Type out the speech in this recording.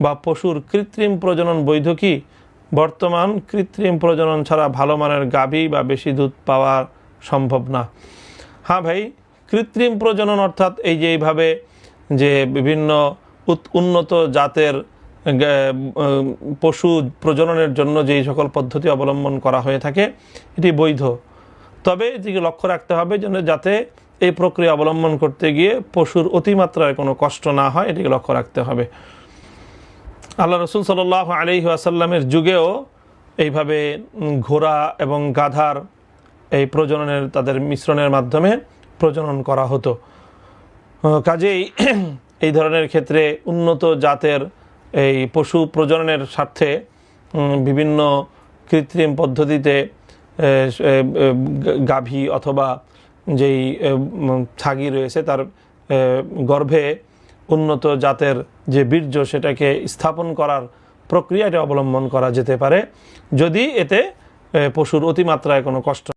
বা পশুর কৃত্রিম প্রজনন বৈধ কি? বর্তমান কৃত্রিম প্রজনন ছাড়া ভালো মানের গাভী বা বেশি দুধ পাওয়া সম্ভব না। হ্যাঁ ভাই, কৃত্রিম প্রজনন অর্থাৎ এই যে এইভাবে যে বিভিন্ন উন্নত জাতের পশু প্রজননের জন্য যেই সকল পদ্ধতি অবলম্বন করা হয়ে থাকে এটি বৈধ। তবে এদিকে লক্ষ্য রাখতে হবে যেন যাতে এই প্রক্রিয়া অবলম্বন করতে গিয়ে পশুর অতিমাত্রায় কোনো কষ্ট না হয়, এটিকে লক্ষ্য রাখতে হবে। আল্লাহ রসুল সাল্লাল্লাহু আলাইহি ওয়াসাল্লামের যুগেও এইভাবে ঘোড়া এবং গাধার এই প্রজননের তাদের মিশ্রণের মাধ্যমে প্রজনন করা হতো। কাজেই এই ধরনের ক্ষেত্রে উন্নত জাতের এই পশু প্রজননের স্বার্থে বিভিন্ন কৃত্রিম পদ্ধতিতে গাভী অথবা যেই ছাগি রয়েছে তার গর্ভে উন্নত জাতের যে বীর্য সেটাকে স্থাপন করার প্রক্রিয়াটা অবলম্বন করা যেতে পারে, যদি এতে পশুর অতিমাত্রায় কোনো কষ্ট